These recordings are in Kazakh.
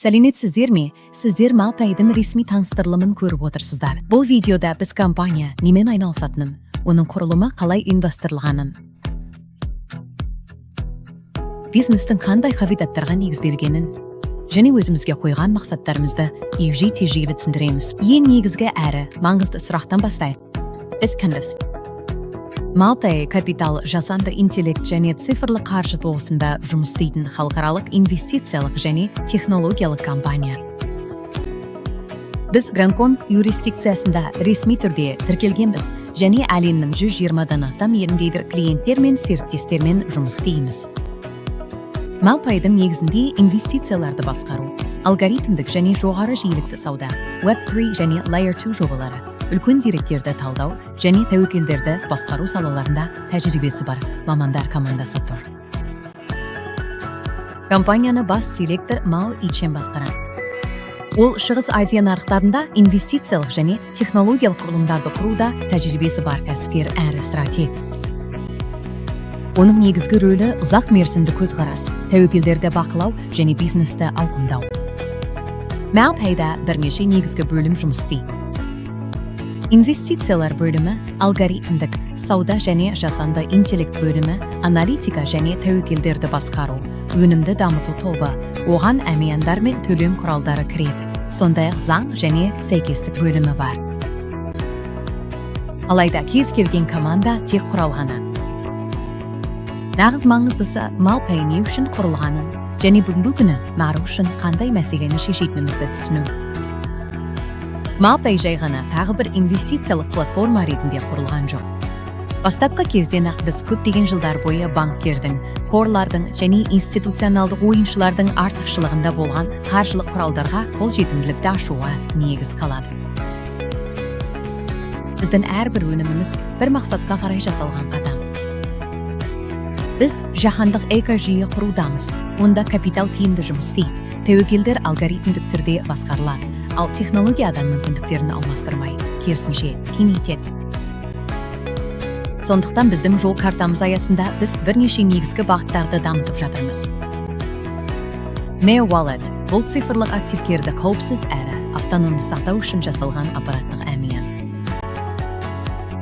Сәлеметсіздер ме? Сіздер Малпайдың ресми таныстырылымын көріп отырсыздар. Бұл видеода біз компания немен айналысатынын, оның құрылымы қалай ұйымдастырылғанын, бизнестің қандай қағидаттарға негізделгенін және өзімізге қойған мақсаттарымызды егжей-тегжейлі түсіндіреміз. Ең негізгі әрі маңызды сұрақтан бастайық. Біз кімбіз? Малпай капитал жасанды интеллект және цифрлы қаржы тоғысында жұмыс істейтін халықаралық инвестициялық және технологиялық компания. Біз Гонконг юрисдикциясында ресми түрде тіркелгенбіз және әлемнің 120-дан астам еліндегі клиенттер мен серіктестермен жұмыс істейміз. Малпайдың негізінде инвестицияларды басқару, алгоритмдік және жоғары жиілікті сауда, Web3 және Layer 2 жобалары, үлкен деректерді талдау және тәуекелдерді басқару салаларында тәжірибесі бар мамандар командасы тұр. Компанияны бас директор Мао Ичен басқарады. Ол Шығыс Азия нарықтарында инвестициялық және технологиялық құрылымдарды құруда тәжірибесі бар кәсіпкер әрі стратег. Оның негізгі рөлі ұзақ мерзімді көзқарас, тәуекелдерді бақылау және бизнесті ауқымдау. Малпайда бірнеше негізгі бөлім жұмыс істейді. Инвестициялар бөлімі, алгоритмдік, сауда және жасанды интеллект бөлімі, аналитика және тәуекелдерді басқару, өнімді дамыту тобы, оған әмияндар мен төлем құралдары кіреді. Сондай-ақ заң және сәйкестік бөлімі бар. Алайда кез келген команда тек құралғаны. Нағыз маңыздысы Малпай не үшін құрылғанын және бүгінгі күні нарық үшін қандай мәселені шешетінімізді түсіну. Малпай жай ғана тағы бір инвестициялық платформа ретінде құрылған жоқ. Бастапқы кезден-ақ біз көптеген жылдар бойы банктердің, қорлардың және институционалдық ойыншылардың артықшылығында болған қаржылық құралдарға қолжетімділікті ашуға негіз қалады. Біздің әрбір өніміміз бір мақсатқа қарай жасалған қадам. Біз жаһандық экожүйе құрудамыз. Онда капитал тиімді жұмыс істейді, тәуекелдер алгоритмдік түрде басқарылады, ал технология адам мүмкіндіктерін алмастырмай, керісінше кеңейтеді. Сондықтан біздің жол картамыз аясында біз бірнеше негізгі бағыттарды дамытып жатырмыз. Meo Wallet бұл цифрлық активтерді қауіпсіз әрі автономды сақтау үшін жасалған аппараттық әмиян.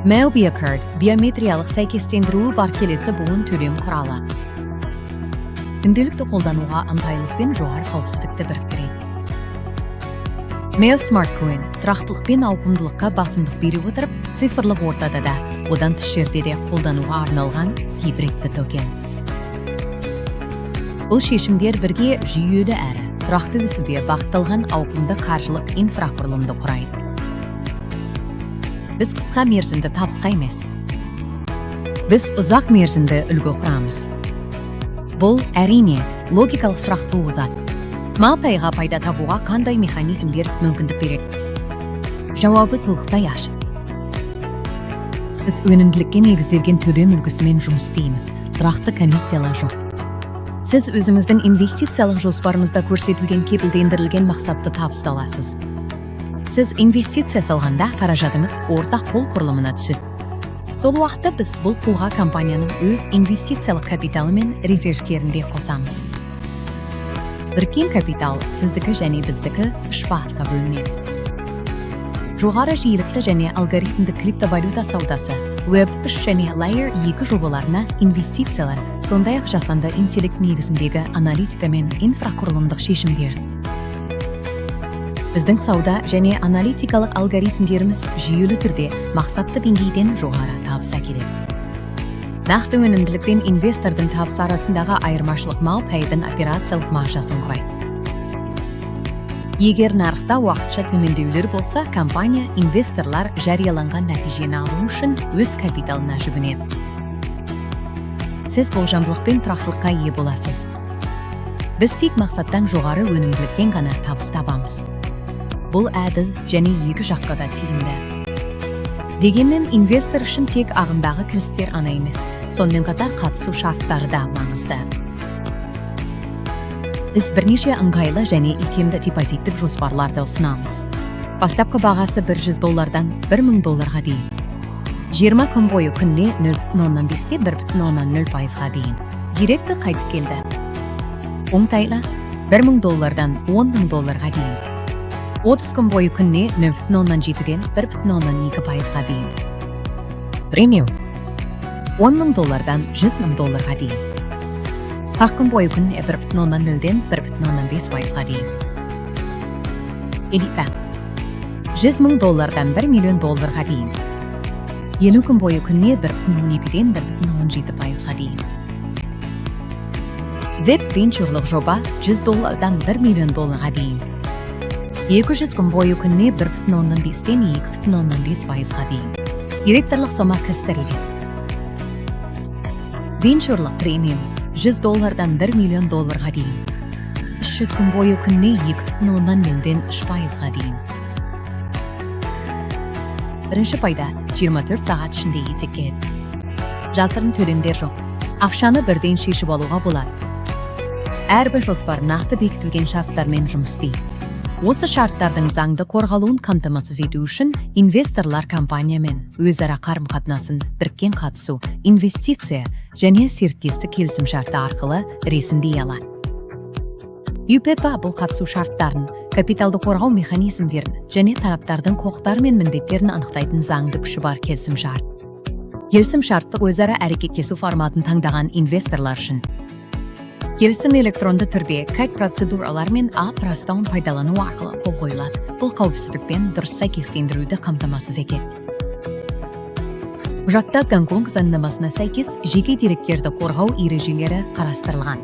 Meo Biocard биометриялық сәйкестендіруі бар келесі буын төлем құралы. Күнделікті қолдануға ыңғайлылық пен жоғары қауіпсіздікті біріктіреді. Meo Smart Coin тұрақтылық пен ауқымдылыққа басымдық бере отырып, цифрлық ортада да, одан тыс жерде де қолдануға арналған гибридті токен. Бұл шешімдер бірге жүйелі әрі тұрақты өсуге бағытталған ауқымды қаржылық инфрақұрылымды құрайды. Біз қысқа мерзімді табысқа емес. Біз ұзақ мерзімді үлгі құрамыз. Бұл әрине логикалық сұрақ туғызады. Малпайға пайда табуға қандай механизмдер мүмкіндік береді? Жауабы толықтай ашық. Біз өнімділікке негізделген төлем үлгісімен жұмыс істейміз. Тұрақты комиссиялар жоқ. Сіз өзіңіздің инвестициялық жоспарыңызда көрсетілген кепілдендірілген мақсатты табыс аласыз. Сіз инвестиция салғанда қаражатыңыз ортақ пул құрылымына түседі. Сол уақытта біз бұл пулға компанияның өз инвестициялық капиталы мен резервтерінде қосамыз. Біріккен капитал сіздікі және біздікі 3 бағытқа бөлінеді. Жоғары жиілікті және алгоритмдік криптовалюта саудасы, Web3 және Layer 2 жобаларына инвестициялар, сондай-ақ жасанды интеллект негізіндегі аналитика мен инфрақұрылымдық шешімдер. Біздің сауда және аналитикалық алгоритмдеріміз жүйелі түрде мақсатты деңгейден жоғары табыс әкеледі. Нақты өнімділік пен инвестордың табысы арасындағы айырмашылық Малпайдың операциялық маржасын құрайды. Егер нарықта уақытша төмендеулер болса, компания инвесторлар жарияланған нәтижені алу үшін өз капиталына жүгінеді. Сіз болжамдылық пен тұрақтылыққа ие боласыз. Біз тек мақсаттан жоғары өнімділікпен ғана табыс табамыз. Бұл әділ және екі жаққа да тиімді. Дегенмен инвестор үшін тек ағымдағы кірістер ғана емес, сонымен қатар қатысу шарттары да маңызды. Біз бірнеше ыңғайлы және икемді депозиттік жоспарларды ұсынамыз. Бастапқы бағасы $100 $1000 дейін. 20 күн бойы күніне 0,05-1,0% дейін. Директор қайтып келді. Оңтайлы, $1,000-дан $10,000-ға дейін. 30 күн бойы күнне 0,7-ден 1,2%-ға дейін. Премиум $10,000-дан $100,000-ға дейін. 40 күн бойы күнне 1,0-ден 1,5%-ға дейін. Элита $100,000-дан $1 миллион дейін. 50 күн бойы күнне 1,2-ден 1,17%-ға дейін. Веб венчурлық жоба $100,000-дан $1 миллион дейін. 200 күн бойы күнне 1,5-ден 2,5%-ға дейін. Директорлық сома кірістірілген. Венчурлық премиум $100,000-дан $1 миллион дейін. 300 күн бойы күнне 2,0-ден 3%-ға дейін. Бірінші пайда 24 сағат ішінде есептеледі. Жасырын төлемдер жоқ. Ақшаны бірден шешіп алуға болады. Әрбір жоспар нақты бекітілген шарттармен жұмыс істейді. Осы шарттардың заңды қорғалуын қамтамасыз ету үшін инвесторлар компаниямен өзара қарым-қатынасын біріккен қатысу, инвестиция және серіктестік келісімшарты арқылы ресімдей алады. ЮПП бұл қатысу шарттарын, капиталды қорғау механизмдерін және тараптардың құқықтары мен міндеттерін анықтайтын заңды күші бар келісімшарт. Келісімшарттық өзара әрекеттесу форматын таңдаған инвесторлар үшін келісім электронды түрде кәд процедуралар мен растауын пайдалану арқылы қол қойылады. Бұл қауіпсіздікпен дұрыс сәйкестендіруді қамтамасыз етеді. Құжатта Гонконг заңнамасына сәйкес жеке деректерді қорғау ережелері қарастырылған.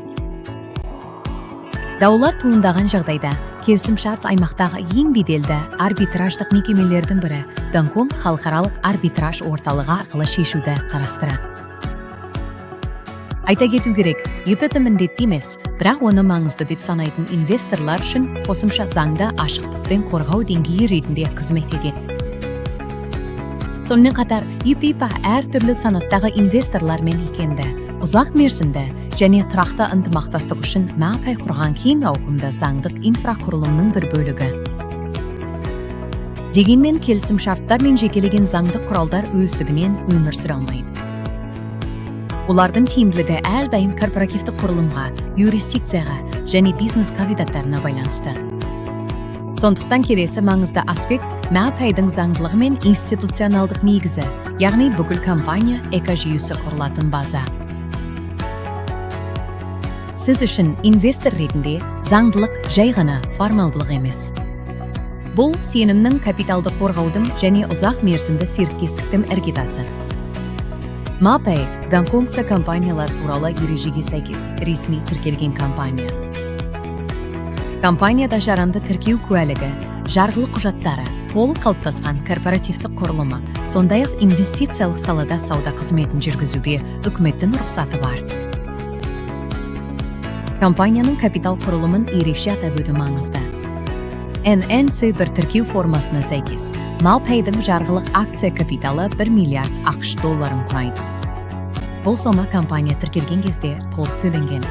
Даулар туындаған жағдайда келісімшарт аймақтағы ең беделді арбитраждық мекемелердің бірі Гонконг халықаралық арбитраж орталығы арқылы шешуді қарастырады. Айта кету керек, ЮПП міндетті емес, бірақ оны маңызды деп санайтын инвесторлар үшін қосымша заңда ашықтық пен қорғау деңгейі ретінде қызмет етеді. Сонымен қатар, ЮПП әртүрлі санаттағы инвесторлармен екенді, ұзақ мерзімді және тұрақты ынтымақтастық үшін МАПАЙ құрған кең ауқымды заңдық инфрақұрылымның бір бөлігі. Дегенмен келісімшарттар мен жекелеген заңдық құралдар өздігінен өмір сүре алмайды. Олардың тиімділігі әрдайым корпоративтік құрылымға, юрисдикцияға және бизнес қағидаттарына байланысты. Сондықтан келесі маңызды аспект МАПАЙдың заңдылығы мен институционалдық негізі, яғни бүкіл компания экожүйесі құрылатын база. Сіз үшін инвестор ретінде заңдылық жай ғана формалдылық емес. Бұл сенімнің, капиталды қорғаудың және ұзақ мерзімді серіктестіктің іргетасы. МАПАЙ Гонконгта компаниялар туралы ережеге сәйкес ресми тіркелген компания. Компанияда жарамды тіркеу куәлігі, жарғылық құжаттары, толық қалыптасқан корпоративтік құрылымы, сондай-ақ инвестициялық салада сауда қызметін жүргізуге үкіметтің рұқсаты бар. Компанияның капитал құрылымын ерекше атап өту маңызды. NNC бір тіркеу формасына сәйкес, МАПАЙдың жарғылық акция капиталы $1 миллиард ақш долларын құрайды. Бұл сома компания тіркелген кезде толық төленген.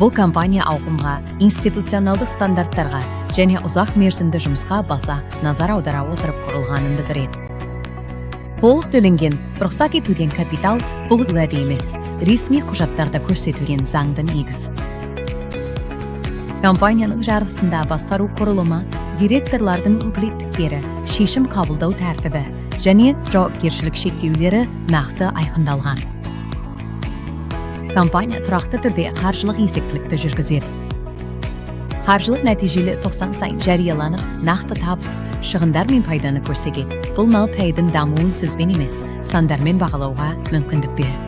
Бұл компания ауқымға, институционалдық стандарттарға және ұзақ мерзімді жұмысқа баса назар аудара отырып құрылғанын білдіреді. Толық төленген, рұқсат етілген капитал бұл уәде емес, ресми құжаттарда көрсетілген заңды негіз. Компанияның жарғысында басқару құрылымы, директорлардың өкілеттіктері, шешім қабылдау тәртібі және жауапкершілік шектеулері нақты айқындалған. Компания тұрақты түрде қаржылық есептілікті жүргізеді. Қаржылық нәтижелі 90 сайын жарияланып, нақты табыс, шығындар мен пайданы көрсетеді. Бұл МАПАЙдың дамуын сөзбен емес, сандармен бағалауға мүмкіндік береді.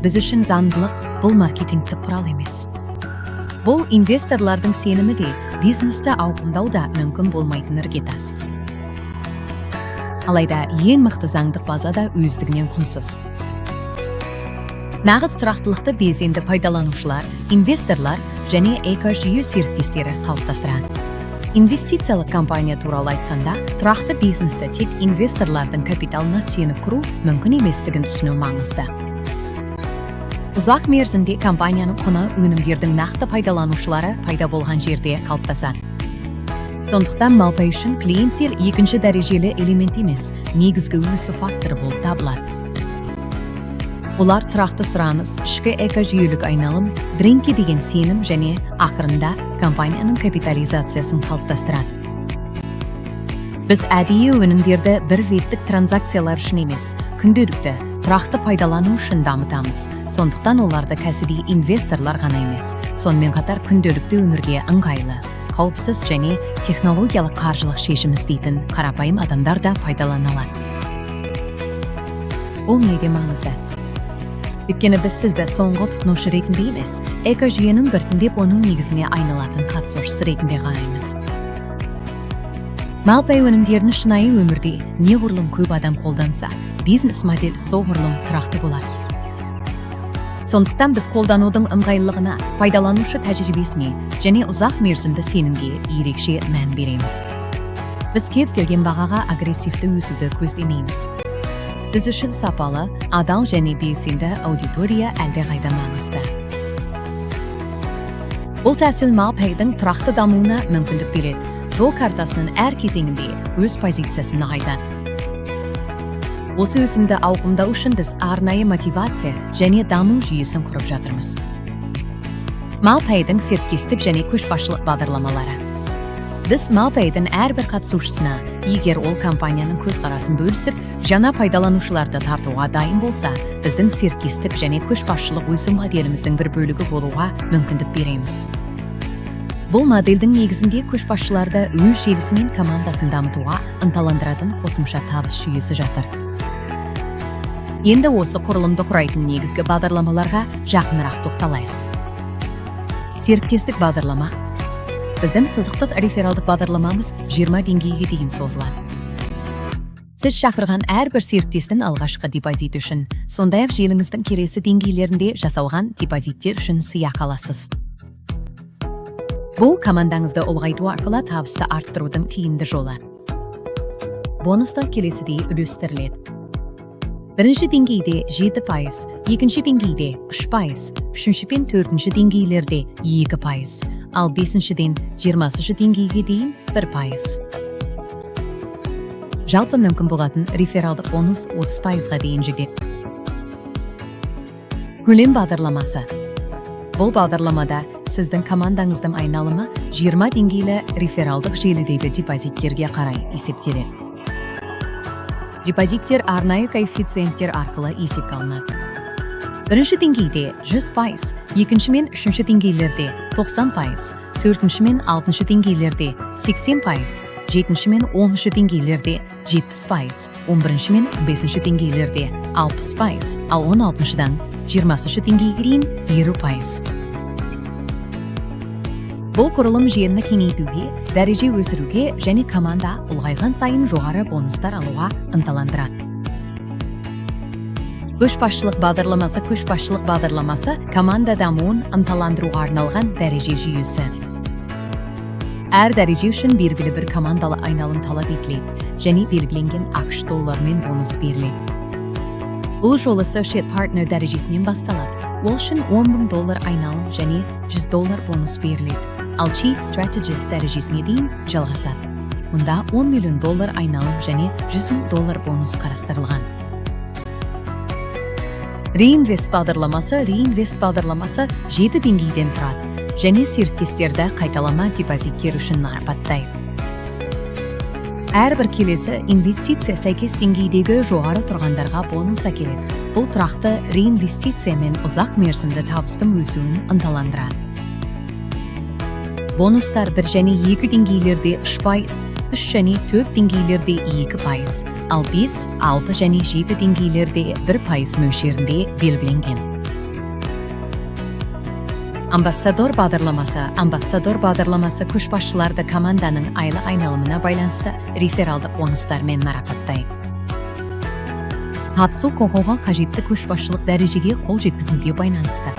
Біз үшін заңдылық бұл маркетингтік құрал емес. Бұл инвесторлардың сенімі де, бизнесті ауқымдау да мүмкін болмайтын іргетас. Алайда ең мықты заңдық база да өздігінен құнсыз. Нағыз тұрақтылықты белсенді пайдаланушылар, инвесторлар және экожүйе серіктестері қалыптастырады. Инвестициялық компания туралы айтқанда, тұрақты бизнесті тек инвесторлардың капиталына сеніп құру мүмкін еместігін түсіну маңызды. Ұзақ мерзімде компанияның құны өнімдердің нақты пайдаланушылары пайда болған жерде қалыптасады. Сондықтан МАПАЙ үшін клиенттер екінші дәрежелі элемент емес, негізгі өсу факторы болып табылады. Ular тұрақты сұраныс, ішкі экожүйелік айналым, брендке деген сенім және ақырында компанияның капитализациясын қалыптастырады. Біз әдейі өнімдерді бір веттік транзакциялар үшін емес, күнделікті, тұрақты пайдалану үшін дамытамыз. Сондықтан оларды кәсіби инвесторлар ғана емес, сонымен қатар күнделікті өмірге ыңғайлы, қауіпсіз және технологиялық қаржылық шешім іздейтін қарапайым адамдар да пайдалана алады. Ол неге маңызды? Өйткені біз сізді соңғы тұтынушы ретінде емес, экожүйенің біртіндеп оның негізіне айналатын қатысушысы ретінде қараймыз. Малпай өнімдерін шынайы өмірде неғұрлым көп адам қолданса, бизнес модель соғұрлым тұрақты болады. Сондықтан біз қолданудың ыңғайлылығына, пайдаланушы тәжірибесіне және ұзақ мерзімді сенімге ерекше мән береміз. Біз кез келген бағаға агрессивті өсуді көздемейміз. Біз үшін сапалы, адал және белсенді аудитория әлдеқайда маңызды. Бұл тәсіл Малпайдың тұрақты дамуына мүмкіндік береді. Жол картасының әр кезеңінде өз позициясын нығайтады. Осы өсімді ауқымдау үшін біз арнайы мотивация және даму жүйесін құрып жатырмыз. Малпайдың серіктестік және көшбасшылық бағдарламалары. Біз Малпайдың әрбір қатысушысына, егер ол компанияның көзқарасын бөлісіп, жаңа пайдаланушыларды тартуға дайын болса, біздің серіктестік және көшбасшылық өсу моделіміздің бір бөлігі болуға мүмкіндік береміз. Бұл модельдің негізінде көшбасшыларды өз желісі мен командасын дамытуға ынталандыратын қосымша табыс жүйесі жатыр. Енді осы құрылымды құрайтын негізгі бағдарламаларға жақынырақ тоқталайық. Серіктестік бағдарлама. Біздің сызықтық рефералдық бағдарламамыз 20 деңгейге дейін созылады. Сіз шақырған әрбір серіктестің алғашқы депозит үшін, сондай-ақ желіңіздің келесі деңгейлерінде жасалған депозиттер үшін сыйақы аласыз. Бұл командаңызды ұлғайту арқылы табысты арттырудың тиімді жолы. Бонустар келесідей үлестіріледі. Бірінші деңгейде 7%, екінші деңгейде 3%, үшінші пен төртінші деңгейлерде 2%, ал 5-ден 20-шы деңгейге дейін 1%. Жалпы мүмкін болатын рефералдық бонус 30%-ға дейін жетеді. Көлем бағдарламасы. Бұл бағдарламада сіздің командаңыздың айналымы 20 деңгейлі рефералдық желідегі депозиттерге қарай есептеледі. Депозиттер арнайы коэффициенттер арқылы есепке алынады. Бірінші деңгейде 100%, екінші мен үшінші деңгейлерде 90%, төртінші мен алтыншы деңгейлерде 80%, жетінші мен 10-шы деңгейлерде 70%, 11-ші мен 5-ші деңгейлерде 60%, ал 16-шыдан 20-шы деңгейге дейін 20%. Бұл құрылым жүйені кеңейтуге, дәреже өсіруге және команда ұлғайған сайын жоғары бонустар алуға ынталандырады. Көшбасшылық бағдарламасы команда дамуын ынталандыруға арналған дәреже жүйесі. Әр дәреже үшін белгілі бір командалы айналым талап етіледі және белгіленген ақш доллармен бонус беріледі. Бұл жол Associate Partner дәрежесінен басталады. Ол үшін $10,000 айналым және $100 бонус беріледі. Ал Chief Strategist дәрежесіне дейін жалғасады. Мұнда $10 миллион айналым және $100,000 бонус қарастырылған. Reinvest бағдарламасы 7 деңгейден тұрады және серіктестерді қайталама депозиттер үшін марапаттайды. Әрбір келесі инвестиция сәйкес деңгейдегі жоғары тұрғандарға бонус әкеледі. Бұл тұрақты реинвестиция мен ұзақ мерзімді табыстың өсуін ынталандырады. Бонустар 1 және 2 деңгейлерде 3%, 3 және 4 деңгейлерде 2%, ал 5, 6 және 7 деңгейлерде 1% мөлшерінде белгіленген. Амбассадор бағдарламасы көшбасшыларды команданың айлық айналымына байланысты рефералдық бонустармен марапаттайды. Қатысу құқығы қажетті көшбасшылық дәрежеге қол жеткізуге байланысты.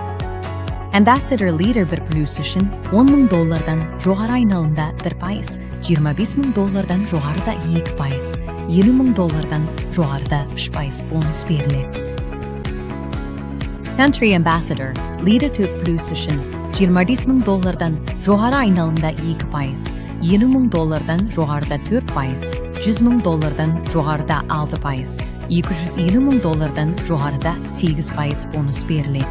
Ambassador Leader 1+ үшін $10,000 жоғары айналымда 1%, $25,000 жоғарыда 2%, $50,000 жоғарыда 3% бонус беріледі. Country Ambassador Leader 2+ үшін $25,000 жоғары айналымда 2%, $50,000 жоғарыда 4%, $100,000 жоғарыда 6%, $250 мың жоғарыда 8% бонус беріледі.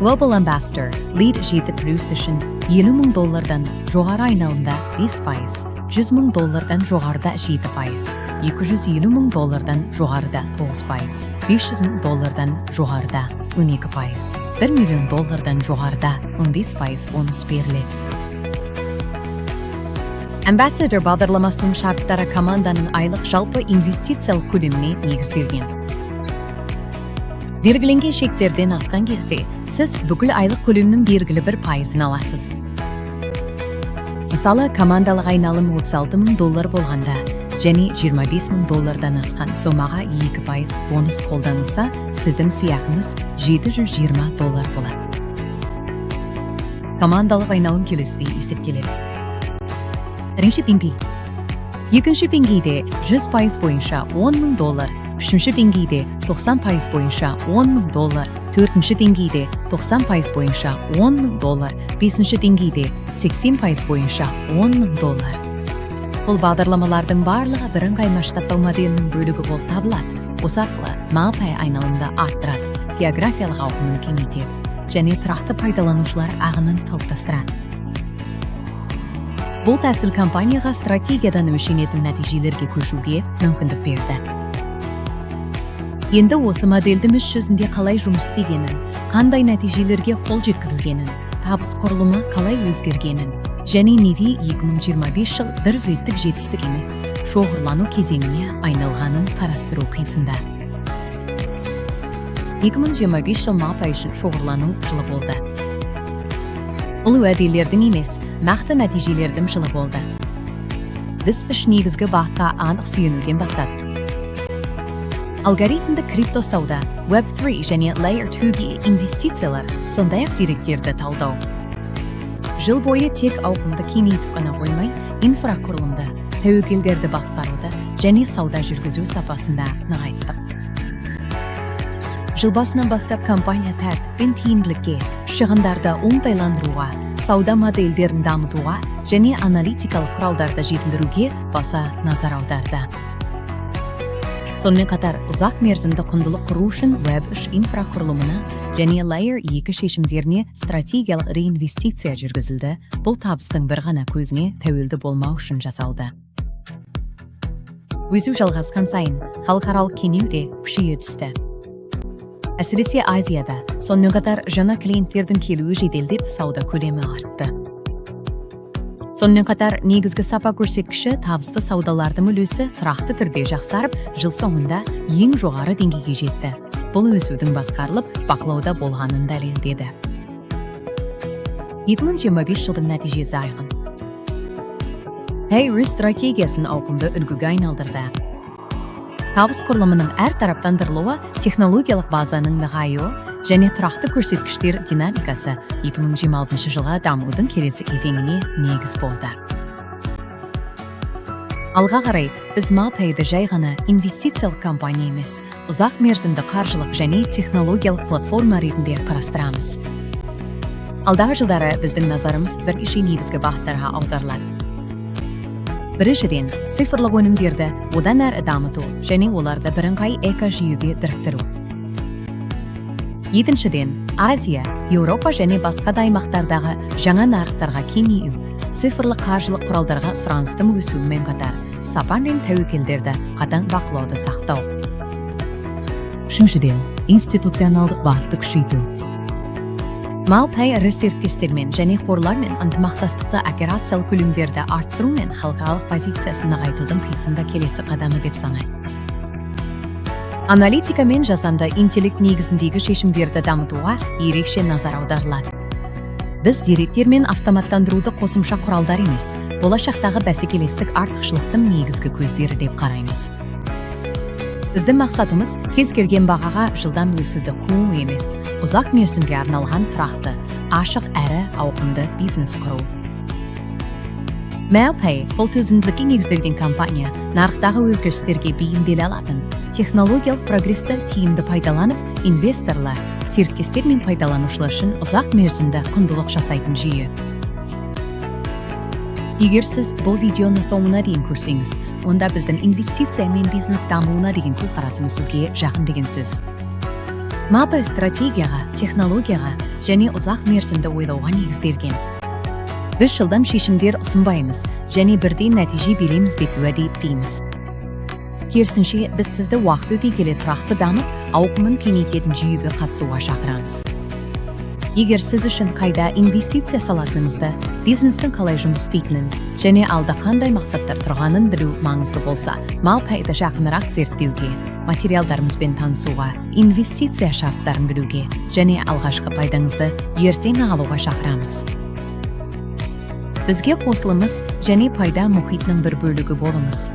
Global Ambassador Lead жетіктірус үшін $50 мың жоғары айналымда 5%, $100 мың жоғарыда 7%, $250 мың жоғарыда 9%, $500 мың жоғарыда 12%, $1 миллион жоғарыда 15% бонус беріледі. Ambassador бағдарламасының шарттары команданың айлық жалпы инвестициялық көлеміне негізделген. Белгіленген шектерден асқан кезде, сіз бүкіл айлық көлемнің белгілі бір пайызын аласыз. Мысалы, командалық айналым $36 мың болғанда, және $25 мың асқан сомаға 2% бонус қолданылса, сіздің сыйақыңыз $720 болады. Командалық айналым келесідей есептеледі. Бірінші деңгей. Екінші деңгейде 100% бойынша $10 мың, үшінші деңгейде 90% бойынша $10 мың, төртінші деңгейде 90% бойынша $10 мың, бесінші деңгейде 80% бойынша $10 мың. Бұл бағдарламалардың барлығы бірыңғай масштабтау моделінің бөлігі болып табылады. Осы арқылы MailPay айналымды арттырады, географиялық ауқымын кеңейтеді және тұрақты пайдаланушылар ағынын топтастырады. Бұл тәсіл компанияға стратегиядан өлшенетін нәтижелерге көшуге мүмкіндік берді. Енді осы модельдің іс жүзінде қалай жұмыс істегенін, қандай нәтижелерге қол жеткізілгенін, табыс құрылымы қалай өзгергенін, және неге 2025 жыл бір реттік жетістік емес, шоғырлану кезеңіне айналғанын қарастыру қисында. 2025 жыл MailPay үшін шоғырлану жылы болды. Бұл уәделердің емес, нақты нәтижелердің жылы болды. Біз үш негізгі бағытқа анық сүйенуден бастадық. Алгоритмді криптосауда, Web3 және Layer 2-ге инвестициялар, сондай-ақ деректерді талдау. Жыл бойы тек ауқымды кеңейтіп қана қоймай, инфрақұрылымды, тәуекелдерді басқаруды және сауда жүргізу сапасында нығайттық. Жыл басынан бастап компания тәртіп пен тиімділікке, шығындарды оңтайландыруға, сауда модельдерін дамытуға және аналитикалық құралдарды жетілдіруге баса назар аударды. Сонымен қатар, ұзақ мерзімді құндылық құру үшін Web3 инфрақұрылымына және Layer 2 шешімдеріне стратегиялық реинвестиция жүргізілді. Бұл табыстың бір ғана көзіне тәуелді болмау үшін жасалды. Өсу жалғасқан сайын, халықаралық кеңеу де күшейе түсті. Әсіресе Азияда, сонымен қатар жаңа клиенттердің келуі жеделдеп, сауда көлемі артты. Сонымен қатар, негізгі сапа көрсеткіші табысты саудалардың үлесі тұрақты түрде жақсарып, жыл соңында ең жоғары деңгейге жетті. Бұл өсудің басқарылып, бақылауда болғанын дәлелдеді. 2025 жылдың нәтижесі айқын. Payrus стратегиясын ауқымды үлгіге айналдырды. Табыс құрылымының әр тараптандырылуы, технологиялық базаның нығаюы және тұрақты көрсеткіштер динамикасы 2026 жылға дамудың келесі кезеңіне негіз болды. Алға қарай, біз MailPay'ді жай ғана инвестициялық компания емес, ұзақ мерзімді қаржылық және технологиялық платформа ретінде қарастырамыз. Алдағы жылдары біздің назарымыз бірнеше негізгі бағыттарға аударылады. Біріншіден, цифрлық өнімдерді одан әрі дамыту және оларды бірыңғай экожүйеге біріктіру. Екіншіден, Азия, Еуропа және басқа да аймақтардағы жаңа нарықтарға кеңею, цифрлық қаржылық құралдарға сұраныстың өсуімен қатар, сапа мен тәуекелдерді қатаң бақылауды сақтау. Үшіншіден, институционалдық бағытты күшейту. MailPay ірі серіктестермен және қорлармен ынтымақтастықты операциялық көлемдерді арттыру мен халықаралық позициясын нығайтудың қисында келесі қадамы деп санайды. Аналитика мен жасанды интеллект негізіндегі шешімдерді дамытуға ерекше назар аударылады. Біз деректер мен автоматтандыруды қосымша құралдар емес, болашақтағы бәсекелестік артықшылықтың негізгі көздері деп қараймыз. Біздің мақсатымыз кез келген бағаға жылдам өсуді қуу емес, ұзақ мерзімге арналған тұрақты, ашық әрі ауқымды бизнес құру. MailPay бұл төзімділікке негізделген компания, нарықтағы өзгерістерге бейімделе алатын, технологиялық прогресті тиімді пайдаланып, инвесторлар, серіктестер мен пайдаланушылар үшін ұзақ мерзімді құндылық жасайтын жүйе. Егер сіз бұл видеоны соңына дейін көрсеңіз, онда біздің инвестиция мен бизнес дамуына деген көзқарасымыз сізге жақын деген сөз. Мапа стратегияға, технологияға және ұзақ мерзімді ойлауға негізделген. Біз жылдам шешімдер ұсынбаймыз және бірден нәтиже береміз деп уәде етпейміз. Керісінше, біз сізді уақыт өте келе тұрақты дамып, ауқымын кеңейтетін жүйеге қатысуға шақырамыз. Егер сіз үшін қайда инвестиция салатыныңызды, бизнестің қалай жұмыс істейтінін және алда қандай мақсаттар тұрғанын білу маңызды болса, Малпайды жақынырақ зерттеуге, материалдарымызбен танысуға, инвестиция шарттарын білуге және алғашқы пайдаңызды ертең алуға шақырамыз. Бізге қосылыңыз және пайда мұхитының бір бөлігі болыңыз.